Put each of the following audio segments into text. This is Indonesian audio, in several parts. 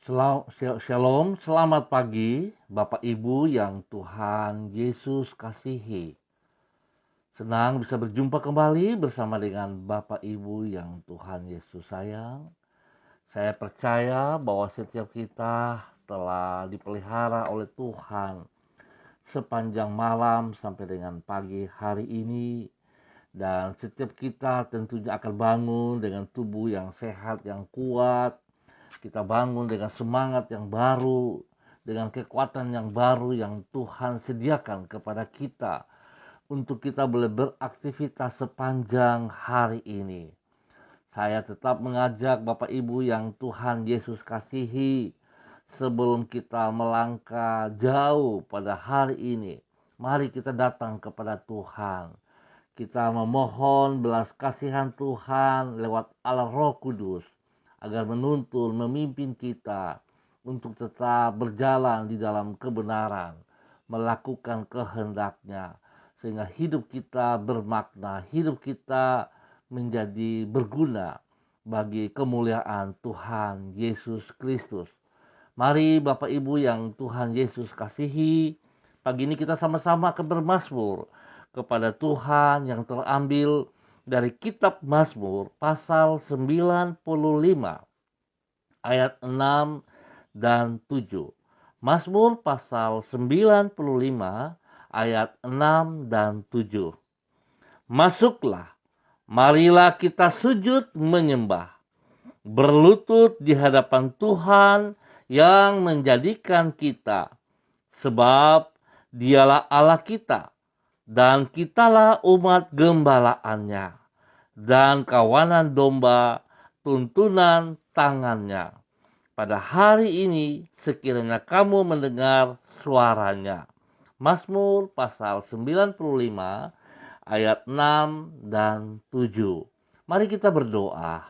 Shalom, selamat pagi Bapak Ibu yang Tuhan Yesus kasihi. Senang bisa berjumpa kembali bersama dengan Bapak Ibu yang Tuhan Yesus sayang. Saya percaya bahwa setiap kita telah dipelihara oleh Tuhan sepanjang malam sampai dengan pagi hari ini. Dan setiap kita tentunya akan bangun dengan tubuh yang sehat, yang kuat. Kita bangun dengan semangat yang baru, dengan kekuatan yang baru yang Tuhan sediakan kepada kita untuk kita boleh beraktivitas sepanjang hari ini. Saya tetap mengajak Bapak Ibu yang Tuhan Yesus kasihi, sebelum kita melangkah jauh pada hari ini, mari kita datang kepada Tuhan. Kita memohon belas kasihan Tuhan lewat Allah Roh Kudus, agar menuntun, memimpin kita untuk tetap berjalan di dalam kebenaran, melakukan kehendak-Nya, sehingga hidup kita bermakna, hidup kita menjadi berguna bagi kemuliaan Tuhan Yesus Kristus. Mari Bapak Ibu yang Tuhan Yesus kasihi, pagi ini kita sama-sama akan bermazmur kepada Tuhan yang terambil dari kitab Mazmur pasal 95 ayat 6 dan 7. Mazmur pasal 95 ayat 6 dan 7. Masuklah, marilah kita sujud menyembah, berlutut di hadapan Tuhan yang menjadikan kita, sebab Dialah Allah kita, dan kitalah umat gembalaannya, dan kawanan domba tuntunan tangannya. Pada hari ini sekiranya kamu mendengar suaranya. Mazmur pasal 95 ayat 6 dan 7. Mari kita berdoa.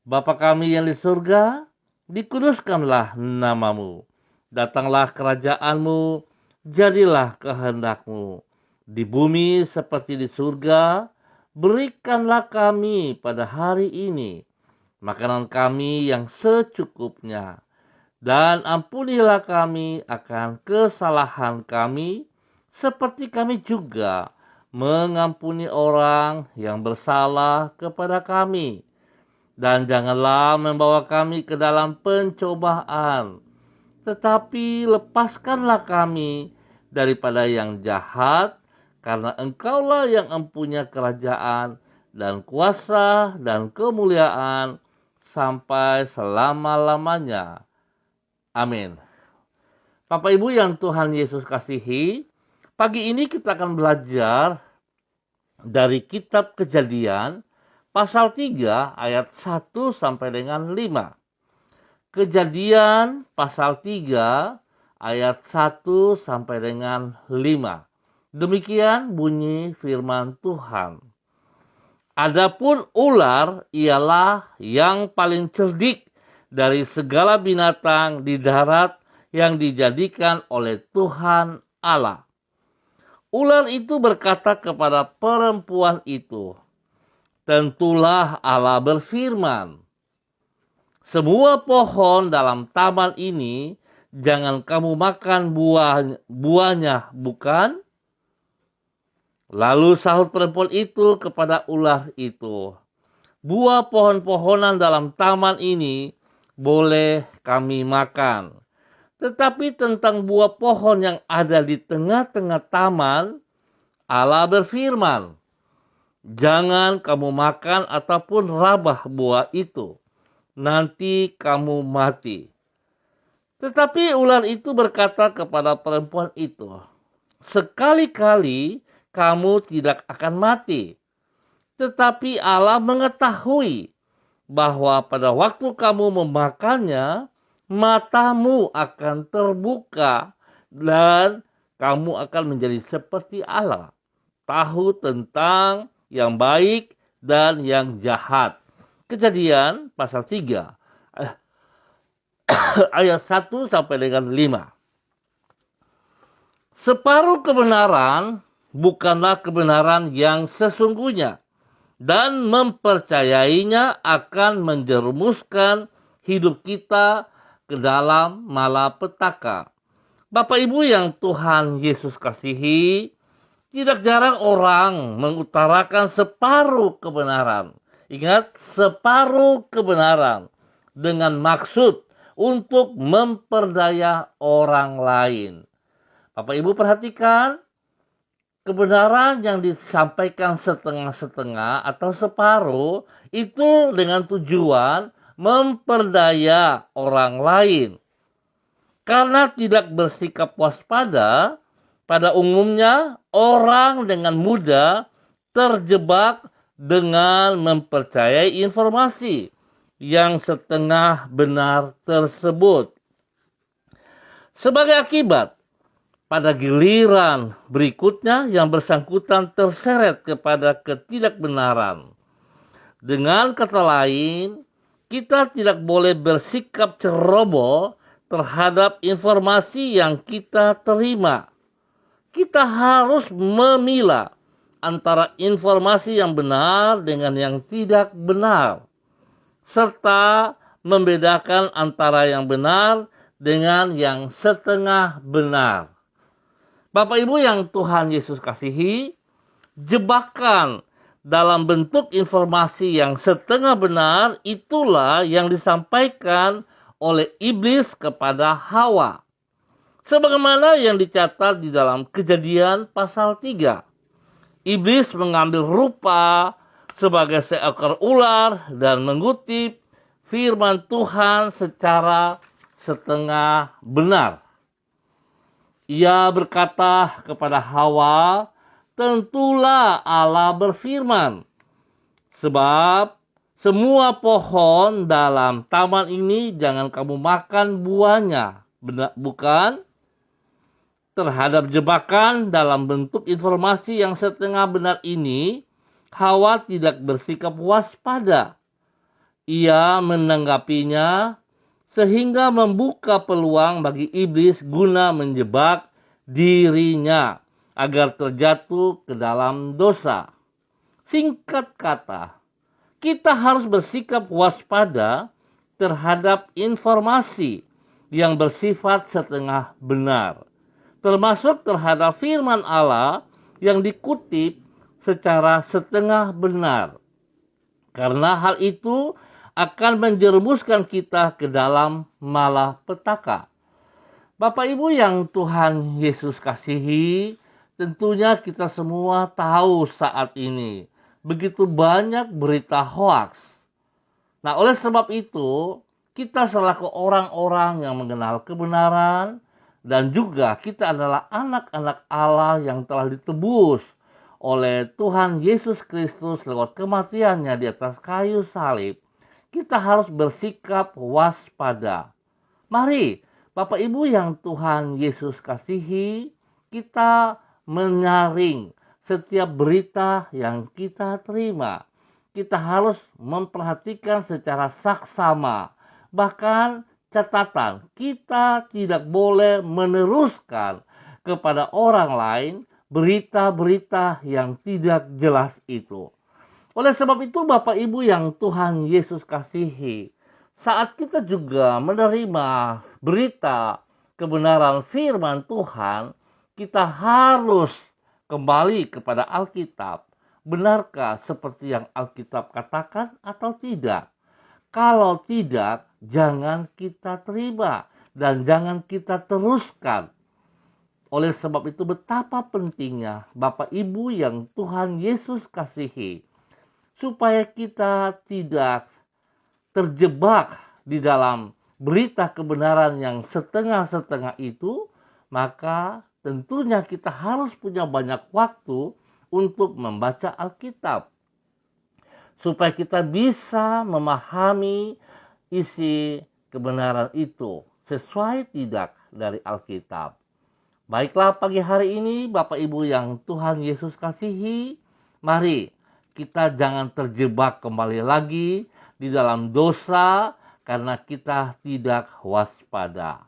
Bapa kami yang di surga, dikuduskanlah namamu. Datanglah kerajaanmu, jadilah kehendak-Mu di bumi seperti di surga. Berikanlah kami pada hari ini makanan kami yang secukupnya, dan ampunilah kami akan kesalahan kami, seperti kami juga mengampuni orang yang bersalah kepada kami. Dan janganlah membawa kami ke dalam pencobaan, tetapi lepaskanlah kami daripada yang jahat, karena Engkaulah yang empunya kerajaan dan kuasa dan kemuliaan sampai selama-lamanya. Amin. Bapak Ibu yang Tuhan Yesus kasihi, pagi ini kita akan belajar dari kitab Kejadian pasal 3 ayat 1 sampai dengan 5. Kejadian pasal 3 ayat 1 sampai dengan 5. Demikian bunyi firman Tuhan. Adapun ular ialah yang paling cerdik dari segala binatang di darat yang dijadikan oleh Tuhan Allah. Ular itu berkata kepada perempuan itu, "Tentulah Allah berfirman, semua pohon dalam taman ini jangan kamu makan buahnya, bukan?" Lalu sahut perempuan itu kepada ular itu, "Buah pohon-pohonan dalam taman ini boleh kami makan. Tetapi tentang buah pohon yang ada di tengah-tengah taman, Allah berfirman, jangan kamu makan ataupun rabah buah itu. Nanti kamu mati." Tetapi ular itu berkata kepada perempuan itu, "Sekali-kali kamu tidak akan mati. Tetapi Allah mengetahui bahwa pada waktu kamu memakannya, matamu akan terbuka dan kamu akan menjadi seperti Allah, tahu tentang yang baik dan yang jahat." Kejadian pasal 3 ayat 1 sampai dengan 5. Separuh kebenaran bukanlah kebenaran yang sesungguhnya, dan mempercayainya akan menjerumuskan hidup kita ke dalam malapetaka. Bapak Ibu yang Tuhan Yesus kasihi, tidak jarang orang mengutarakan separuh kebenaran. Ingat, separuh kebenaran dengan maksud untuk memperdaya orang lain. Bapak Ibu perhatikan, kebenaran yang disampaikan setengah-setengah atau separuh itu dengan tujuan memperdaya orang lain. Karena tidak bersikap waspada, pada umumnya orang dengan mudah terjebak dengan mempercayai informasi yang setengah benar tersebut. Sebagai akibat, pada giliran berikutnya yang bersangkutan terseret kepada ketidakbenaran. Dengan kata lain, kita tidak boleh bersikap ceroboh terhadap informasi yang kita terima. Kita harus memilah antara informasi yang benar dengan yang tidak benar, serta membedakan antara yang benar dengan yang setengah benar. Bapak Ibu yang Tuhan Yesus kasihi, jebakan dalam bentuk informasi yang setengah benar itulah yang disampaikan oleh iblis kepada Hawa. Sebagaimana yang dicatat di dalam Kejadian pasal 3. Iblis mengambil rupa sebagai seekor ular dan mengutip firman Tuhan secara setengah benar. Ia berkata kepada Hawa, "Tentulah Allah berfirman, sebab semua pohon dalam taman ini jangan kamu makan buahnya." Benar, bukan? Terhadap jebakan dalam bentuk informasi yang setengah benar ini, Hawa tidak bersikap waspada. Ia menanggapinya sehingga membuka peluang bagi iblis guna menjebak dirinya agar terjatuh ke dalam dosa. Singkat kata, kita harus bersikap waspada terhadap informasi yang bersifat setengah benar, termasuk terhadap firman Allah yang dikutip secara setengah benar. Karena hal itu akan menjerumuskan kita ke dalam malapetaka. Bapak Ibu yang Tuhan Yesus kasihi, tentunya kita semua tahu saat ini begitu banyak berita hoaks. Nah, oleh sebab itu, kita selaku orang-orang yang mengenal kebenaran dan juga kita adalah anak-anak Allah yang telah ditebus oleh Tuhan Yesus Kristus lewat kematiannya di atas kayu salib, kita harus bersikap waspada. Mari, Bapak Ibu yang Tuhan Yesus kasihi, kita menyaring setiap berita yang kita terima. Kita harus memperhatikan secara saksama. Bahkan catatan, kita tidak boleh meneruskan kepada orang lain berita-berita yang tidak jelas itu. Oleh sebab itu Bapak Ibu yang Tuhan Yesus kasihi, saat kita juga menerima berita kebenaran firman Tuhan, kita harus kembali kepada Alkitab. Benarkah seperti yang Alkitab katakan atau tidak? Kalau tidak, jangan kita terima dan jangan kita teruskan. Oleh sebab itu betapa pentingnya Bapak Ibu yang Tuhan Yesus kasihi, supaya kita tidak terjebak di dalam berita kebenaran yang setengah-setengah itu, maka tentunya kita harus punya banyak waktu untuk membaca Alkitab, supaya kita bisa memahami isi kebenaran itu sesuai tidak dari Alkitab. Baiklah, pagi hari ini Bapak Ibu yang Tuhan Yesus kasihi, mari kita jangan terjebak kembali lagi di dalam dosa karena kita tidak waspada.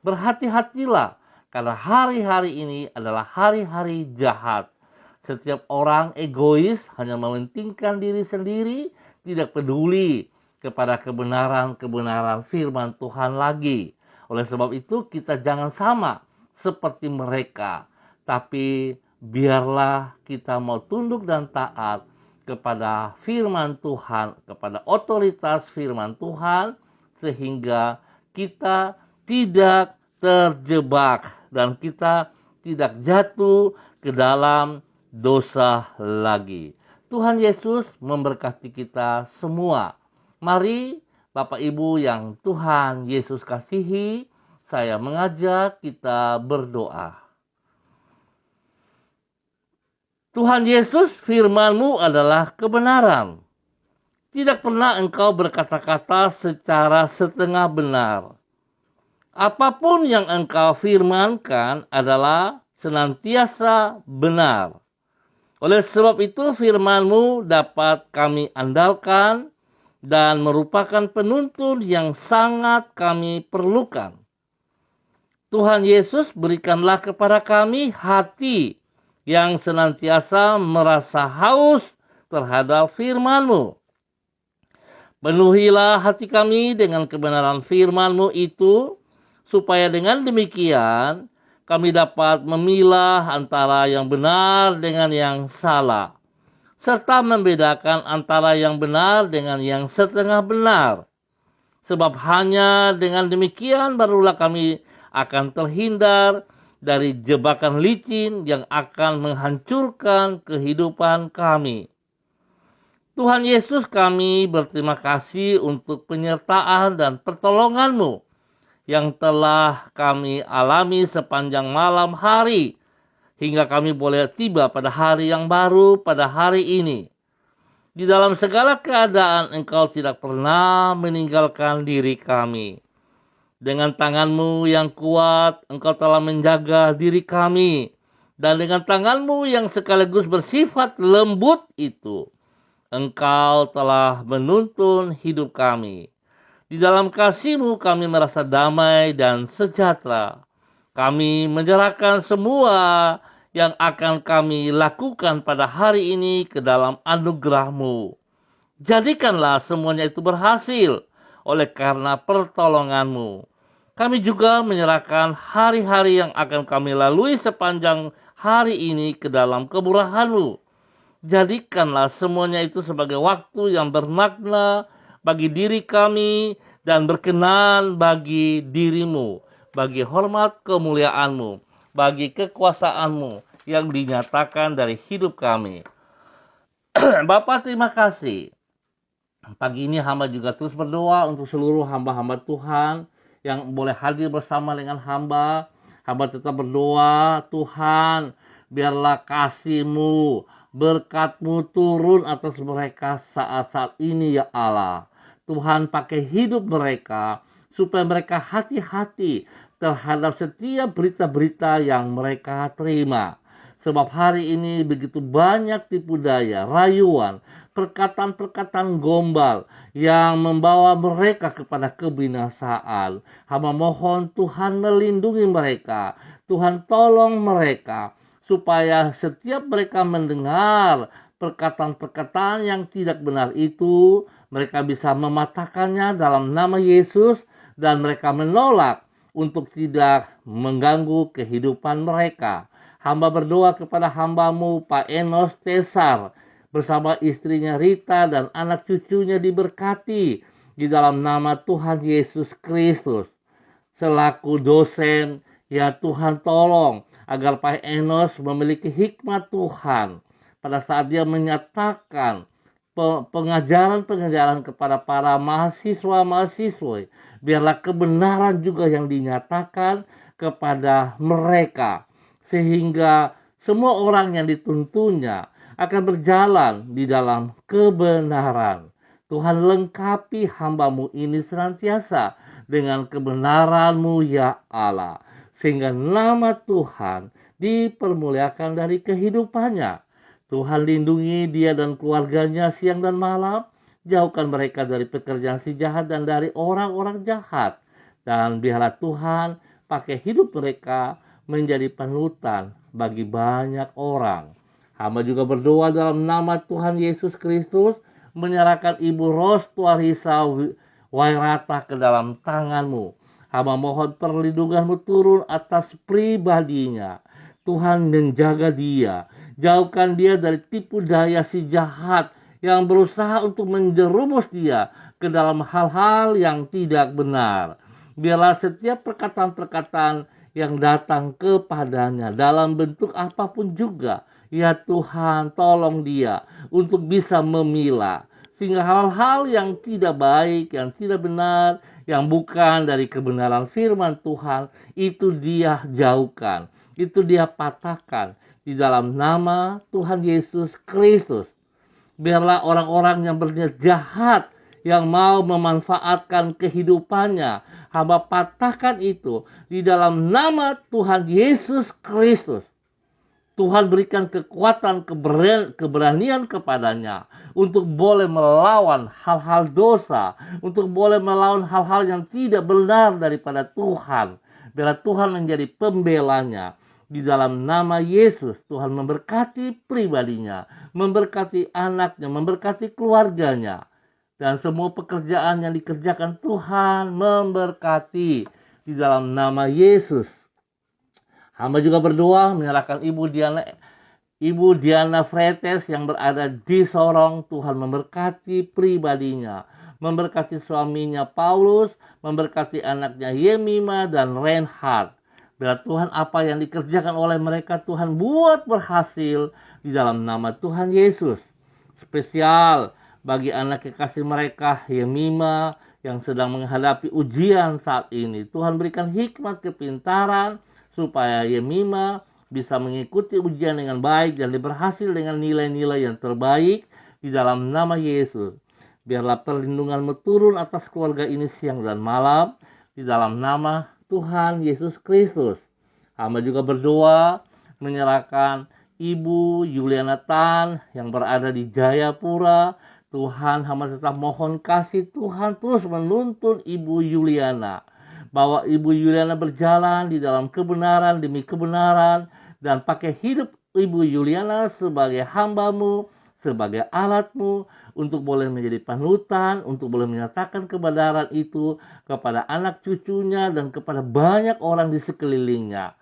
Berhati-hatilah karena hari-hari ini adalah hari-hari jahat. Setiap orang egois, hanya mementingkan diri sendiri, tidak peduli kepada kebenaran-kebenaran firman Tuhan lagi. Oleh sebab itu kita jangan sama seperti mereka, tapi biarlah kita mau tunduk dan taat kepada firman Tuhan, kepada otoritas firman Tuhan, sehingga kita tidak terjebak dan kita tidak jatuh ke dalam dosa lagi. Tuhan Yesus memberkati kita semua. Mari Bapak Ibu yang Tuhan Yesus kasihi, saya mengajak kita berdoa. Tuhan Yesus, firman-Mu adalah kebenaran. Tidak pernah Engkau berkata-kata secara setengah benar. Apapun yang Engkau firmankan adalah senantiasa benar. Oleh sebab itu firman-Mu dapat kami andalkan dan merupakan penuntun yang sangat kami perlukan. Tuhan Yesus, berikanlah kepada kami hati yang senantiasa merasa haus terhadap firman-Mu. Penuhilah hati kami dengan kebenaran firman-Mu itu, supaya dengan demikian kami dapat memilah antara yang benar dengan yang salah, serta membedakan antara yang benar dengan yang setengah benar. Sebab hanya dengan demikian barulah kami akan terhindar dari jebakan licin yang akan menghancurkan kehidupan kami. Tuhan Yesus, kami berterima kasih untuk penyertaan dan pertolongan-Mu yang telah kami alami sepanjang malam hari, hingga kami boleh tiba pada hari yang baru pada hari ini. Di dalam segala keadaan Engkau tidak pernah meninggalkan diri kami. Dengan tangan-Mu yang kuat, Engkau telah menjaga diri kami. Dan dengan tangan-Mu yang sekaligus bersifat lembut itu, Engkau telah menuntun hidup kami. Di dalam kasih-Mu kami merasa damai dan sejahtera. Kami menyerahkan semua yang akan kami lakukan pada hari ini ke dalam anugerah-Mu. Jadikanlah semuanya itu berhasil oleh karena pertolongan-Mu. Kami juga menyerahkan hari-hari yang akan kami lalui sepanjang hari ini ke dalam kemurahan-Mu. Jadikanlah semuanya itu sebagai waktu yang bermakna bagi diri kami dan berkenan bagi diri-Mu, bagi hormat kemuliaan-Mu, bagi kekuasaan-Mu yang dinyatakan dari hidup kami. Bapa, terima kasih. Pagi ini hamba juga terus berdoa untuk seluruh hamba-hamba Tuhan yang boleh hadir bersama dengan hamba. Hamba tetap berdoa, Tuhan, biarlah kasih-Mu, berkat-Mu turun atas mereka saat-saat ini ya Allah. Tuhan, pakai hidup mereka supaya mereka hati-hati terhadap setiap berita-berita yang mereka terima. Sebab hari ini begitu banyak tipu daya, rayuan, perkataan-perkataan gombal yang membawa mereka kepada kebinasaan. Hamba mohon Tuhan melindungi mereka. Tuhan tolong mereka supaya setiap mereka mendengar perkataan-perkataan yang tidak benar itu, mereka bisa mematahkannya dalam nama Yesus dan mereka menolak untuk tidak mengganggu kehidupan mereka. Hamba berdoa kepada hamba-Mu Pak Enos Tesar bersama istrinya Rita dan anak cucunya diberkati di dalam nama Tuhan Yesus Kristus. Selaku dosen, ya Tuhan tolong agar Pak Enos memiliki hikmat Tuhan pada saat dia menyatakan pengajaran-pengajaran kepada para mahasiswa-mahasiswa. Biarlah kebenaran juga yang dinyatakan kepada mereka, sehingga semua orang yang dituntunnya akan berjalan di dalam kebenaran. Tuhan, lengkapi hamba-Mu ini senantiasa dengan kebenaran-Mu ya Allah, sehingga nama Tuhan dipermuliakan dari kehidupannya. Tuhan, lindungi dia dan keluarganya siang dan malam. Jauhkan mereka dari pekerjaan si jahat dan dari orang-orang jahat. Dan biarlah Tuhan pakai hidup mereka menjadi panutan bagi banyak orang. Hamba juga berdoa dalam nama Tuhan Yesus Kristus menyerahkan Ibu Rostuarisa Wairata ke dalam tangan-Mu. Hamba mohon perlindungan-Mu turun atas pribadinya. Tuhan, menjaga dia. Jauhkan dia dari tipu daya si jahat yang berusaha untuk menjerumus dia ke dalam hal-hal yang tidak benar. Biarlah setiap perkataan-perkataan yang datang kepadanya dalam bentuk apapun juga, ya Tuhan, tolong dia untuk bisa memilah. Sehingga hal-hal yang tidak baik, yang tidak benar, yang bukan dari kebenaran firman Tuhan, itu dia jauhkan, itu dia patahkan di dalam nama Tuhan Yesus Kristus. Biarlah orang-orang yang berniat jahat, yang mau memanfaatkan kehidupannya, hamba patahkan itu di dalam nama Tuhan Yesus Kristus. Tuhan berikan kekuatan, keberanian kepadanya untuk boleh melawan hal-hal dosa, untuk boleh melawan hal-hal yang tidak benar daripada Tuhan. Biarlah Tuhan menjadi pembelanya. Di dalam nama Yesus, Tuhan memberkati pribadinya, memberkati anaknya, memberkati keluarganya. Dan semua pekerjaan yang dikerjakan Tuhan memberkati di dalam nama Yesus. Hamba juga berdoa menyerahkan Ibu Diana Fretes yang berada di Sorong. Tuhan memberkati pribadinya, memberkati suaminya Paulus, memberkati anaknya Yemima dan Reinhard. Biar Tuhan apa yang dikerjakan oleh mereka Tuhan buat berhasil di dalam nama Tuhan Yesus. Spesial bagi anak kekasih mereka Yemima yang sedang menghadapi ujian saat ini. Tuhan berikan hikmat kepintaran supaya Yemima bisa mengikuti ujian dengan baik dan berhasil dengan nilai-nilai yang terbaik di dalam nama Yesus. Biarlah perlindungan-Mu turun atas keluarga ini siang dan malam di dalam nama Tuhan Yesus Kristus. Hamba juga berdoa menyerahkan Ibu Yuliana Tan yang berada di Jayapura. Tuhan, hamba tetap mohon kasih Tuhan terus menuntun Ibu Yuliana, bahwa Ibu Yuliana berjalan di dalam kebenaran demi kebenaran, dan pakai hidup Ibu Yuliana sebagai hamba-Mu, sebagai alat-Mu, untuk boleh menjadi panutan, untuk boleh menyatakan kebenaran itu kepada anak cucunya dan kepada banyak orang di sekelilingnya.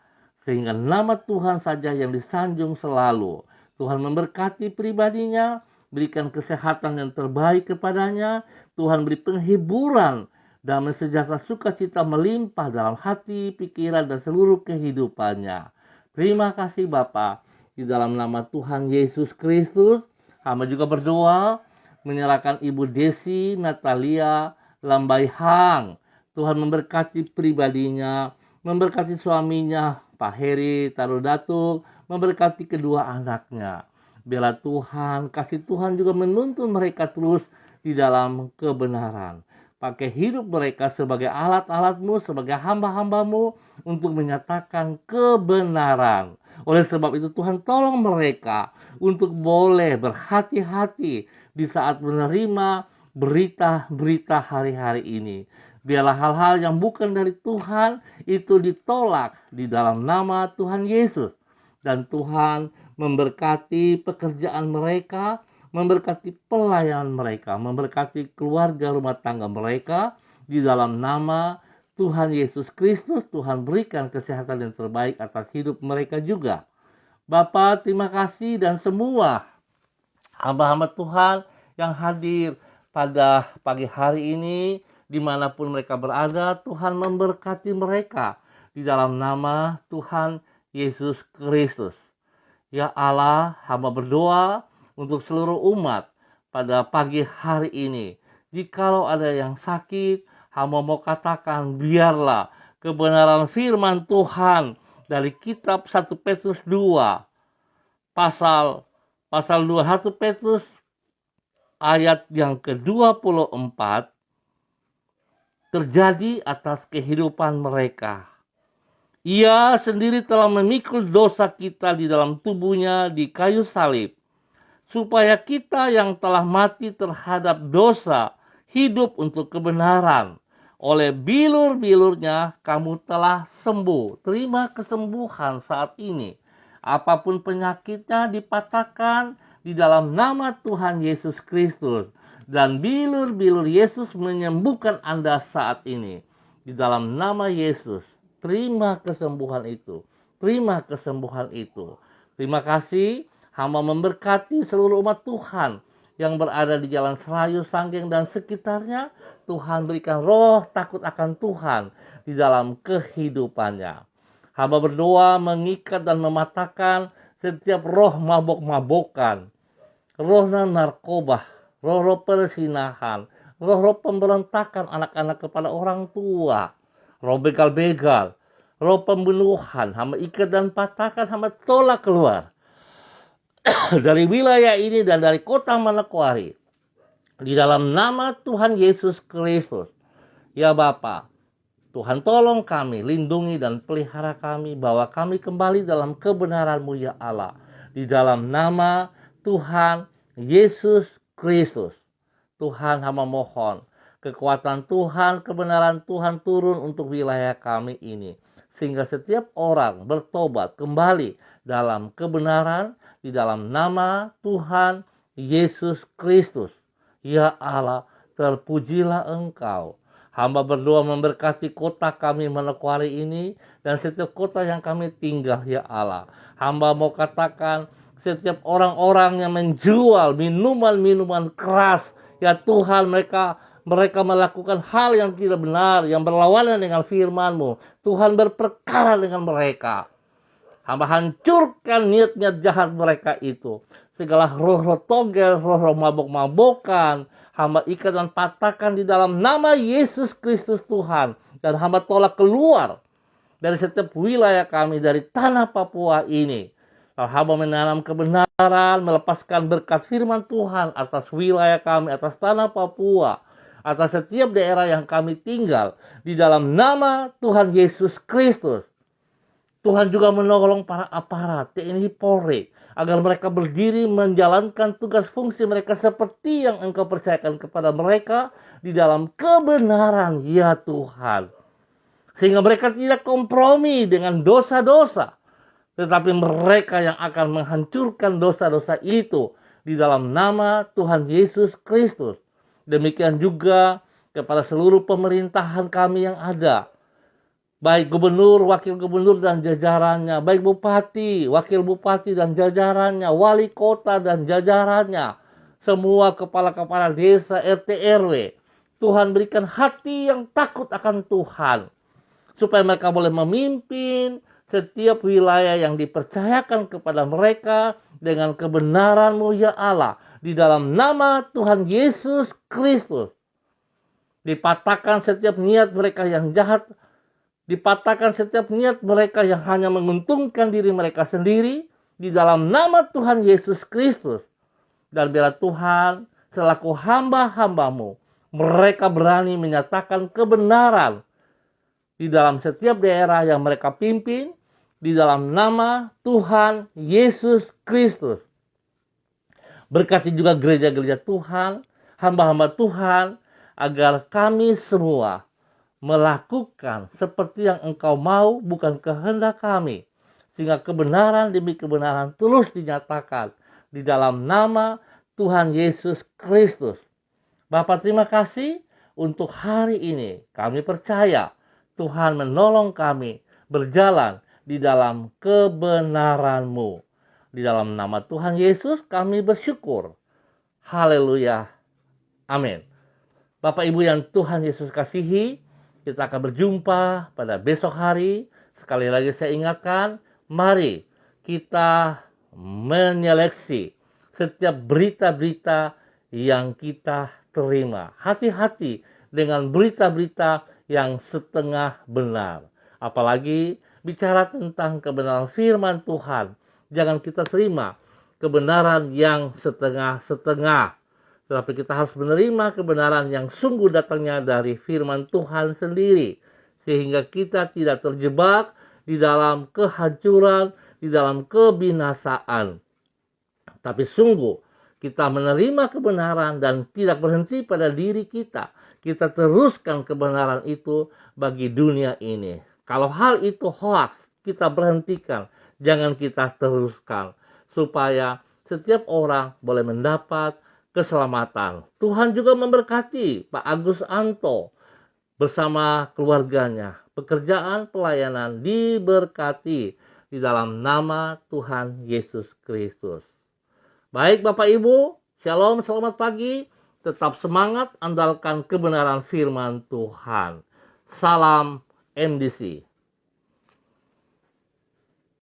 Sehingga nama Tuhan saja yang disanjung selalu. Tuhan memberkati pribadinya, berikan kesehatan yang terbaik kepadanya. Tuhan beri penghiburan, damai sejahtera sukacita melimpah dalam hati, pikiran, dan seluruh kehidupannya. Terima kasih Bapa. Di dalam nama Tuhan Yesus Kristus, hamba juga berdoa menyerahkan Ibu Desi Natalia Lambaihang. Tuhan memberkati pribadinya, memberkati suaminya Pak Heri Tarudatuk, memberkati kedua anaknya. Biarlah Tuhan, kasih Tuhan juga menuntun mereka terus di dalam kebenaran. Pakai hidup mereka sebagai alat-alat-Mu, sebagai hamba-hamba-Mu untuk menyatakan kebenaran. Oleh sebab itu Tuhan tolong mereka untuk boleh berhati-hati di saat menerima berita-berita hari-hari ini. Biarlah hal-hal yang bukan dari Tuhan itu ditolak di dalam nama Tuhan Yesus. Dan Tuhan memberkati pekerjaan mereka, memberkati pelayanan mereka, memberkati keluarga rumah tangga mereka di dalam nama Tuhan Yesus Kristus. Tuhan berikan kesehatan yang terbaik atas hidup mereka juga. Bapa, terima kasih, dan semua hamba-hamba Tuhan yang hadir pada pagi hari ini, dimanapun mereka berada, Tuhan memberkati mereka di dalam nama Tuhan Yesus Kristus. Ya Allah, hamba berdoa untuk seluruh umat pada pagi hari ini. Jikalau ada yang sakit, hamba mau katakan, biarlah kebenaran firman Tuhan dari kitab 1 Petrus 2, pasal 2 1 Petrus ayat yang ke-24 terjadi atas kehidupan mereka. Ia sendiri telah memikul dosa kita di dalam tubuhnya di kayu salib, supaya kita yang telah mati terhadap dosa hidup untuk kebenaran. Oleh bilur-bilurnya kamu telah sembuh. Terima kesembuhan saat ini. Apapun penyakitnya dipatahkan di dalam nama Tuhan Yesus Kristus. dan bilur-bilur Yesus menyembuhkan Anda saat ini. Di dalam nama Yesus, terima kesembuhan itu. Terima kesembuhan itu. Terima kasih, hamba memberkati seluruh umat Tuhan yang berada di Jalan Serayu, Sanggeng, dan sekitarnya. Tuhan berikan roh takut akan Tuhan di dalam kehidupannya. Hamba berdoa mengikat dan mematahkan setiap roh mabok-mabokan, roh narkoba, roh-roh persinahan, roh-roh pemberontakan anak-anak kepada orang tua, roh begal-begal, roh pembunuhan. Hamba ikat dan patahkan, hamba tolak keluar dari wilayah ini dan dari kota Manokwari. Di dalam nama Tuhan Yesus Kristus. Ya Bapa, Tuhan tolong kami, lindungi dan pelihara kami, bawa kami kembali dalam kebenaran-Mu ya Allah. Di dalam nama Tuhan Yesus Kristus. Tuhan, hamba mohon kekuatan Tuhan, kebenaran Tuhan turun untuk wilayah kami ini. Sehingga setiap orang bertobat kembali dalam kebenaran di dalam nama Tuhan Yesus Kristus. Ya Allah, terpujilah Engkau. Hamba berdoa memberkati kota kami Manokwari ini dan setiap kota yang kami tinggal ya Allah. Hamba mau katakan setiap orang-orang yang menjual minuman-minuman keras, ya Tuhan, mereka melakukan hal yang tidak benar, yang berlawanan dengan firman-Mu. Tuhan berperkara dengan mereka. Hamba hancurkan niat-niat jahat mereka itu. Segala roh-roh togel, roh-roh mabok-mabokan, hamba ikat dan patahkan di dalam nama Yesus Kristus Tuhan. Dan hamba tolak keluar dari setiap wilayah kami, dari tanah Papua ini. Lalu hamba menanam kebenaran, melepaskan berkat firman Tuhan atas wilayah kami, atas tanah Papua, atas setiap daerah yang kami tinggal. Di dalam nama Tuhan Yesus Kristus. Tuhan juga menolong para aparat TNI Polri agar mereka berdiri menjalankan tugas fungsi mereka seperti yang Engkau percayakan kepada mereka di dalam kebenaran ya Tuhan. Sehingga mereka tidak kompromi dengan dosa-dosa, tetapi mereka yang akan menghancurkan dosa-dosa itu di dalam nama Tuhan Yesus Kristus. Demikian juga kepada seluruh pemerintahan kami yang ada, baik gubernur, wakil gubernur dan jajarannya, baik bupati, wakil bupati dan jajarannya, wali kota dan jajarannya, semua kepala-kepala desa, RT, RW. Tuhan berikan hati yang takut akan Tuhan, supaya mereka boleh memimpin setiap wilayah yang dipercayakan kepada mereka dengan kebenaran-Mu ya Allah. Di dalam nama Tuhan Yesus Kristus. Dipatahkan setiap niat mereka yang jahat, dipatahkan setiap niat mereka yang hanya menguntungkan diri mereka sendiri di dalam nama Tuhan Yesus Kristus. Dan biarlah Tuhan selaku hamba-hamba-Mu, mereka berani menyatakan kebenaran di dalam setiap daerah yang mereka pimpin di dalam nama Tuhan Yesus Kristus. Berkati juga gereja-gereja Tuhan, hamba-hamba Tuhan, agar kami semua melakukan seperti yang Engkau mau, bukan kehendak kami. Sehingga kebenaran demi kebenaran terus dinyatakan di dalam nama Tuhan Yesus Kristus. Bapa, terima kasih untuk hari ini. Kami percaya Tuhan menolong kami berjalan di dalam kebenaran-Mu. Di dalam nama Tuhan Yesus kami bersyukur. Haleluya. Amin. Bapak Ibu yang Tuhan Yesus kasihi, kita akan berjumpa pada besok hari. Sekali lagi saya ingatkan, mari kita menyeleksi setiap berita-berita yang kita terima. Hati-hati dengan berita-berita yang setengah benar. Apalagi bicara tentang kebenaran firman Tuhan. Jangan kita terima kebenaran yang setengah-setengah. Tetapi kita harus menerima kebenaran yang sungguh datangnya dari firman Tuhan sendiri. Sehingga kita tidak terjebak di dalam kehancuran, di dalam kebinasaan. Tapi sungguh kita menerima kebenaran dan tidak berhenti pada diri kita. Kita teruskan kebenaran itu bagi dunia ini. Kalau hal itu hoax, kita berhentikan. Jangan kita teruskan. Supaya setiap orang boleh mendapat keselamatan. Tuhan juga memberkati Pak Agus Anto bersama keluarganya. Pekerjaan pelayanan diberkati di dalam nama Tuhan Yesus Kristus. Baik Bapak Ibu, shalom, selamat pagi. Tetap semangat, andalkan kebenaran firman Tuhan. Salam MDC.